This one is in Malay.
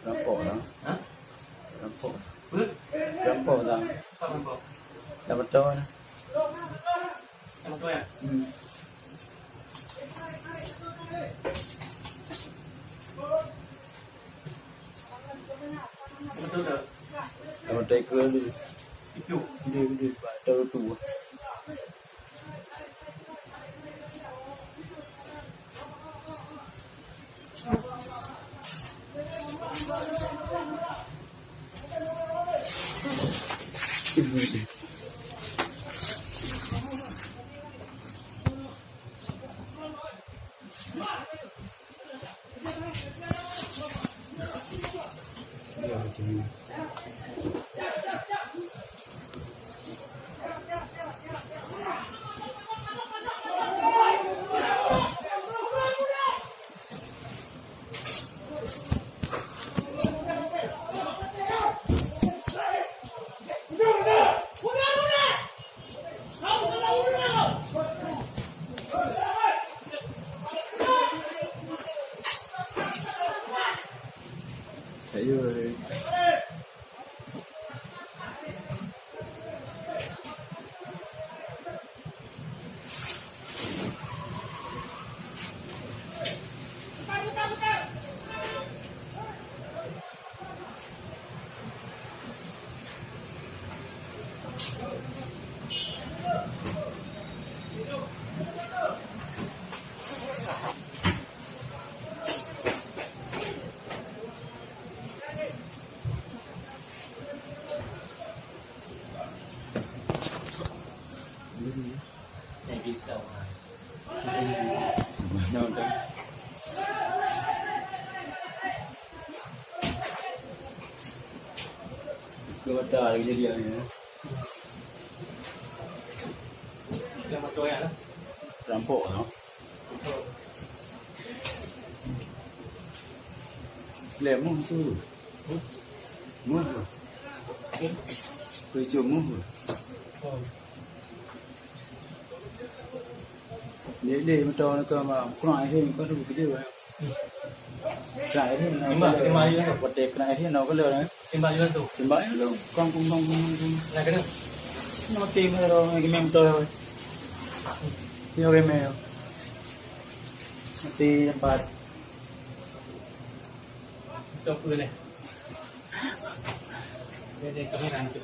Rampok dah. Ha? Rampok. Rampok dah. Rampok. Dah betul dah. Dah betul ya? Betul tak? Dah betul ke dia? Itu. Dia betul tu. Ayuh. Yang kita Mana dah. Kota lagi jadi ni. yang betul ya lah. Rampok dah. Lemon tu. Muh. Kerja muh. Dia macam nak kau kurang air ni kau tu video kan. Sai ni Timba je lah. Buat kena air nak kalau ni. Timba je lah tu. Timba ni lu kong. Nak kena? Nak tim hero ni memang betul. Ni orang mel. Nanti tempat Betul apa ni? Dia kamera ni tu.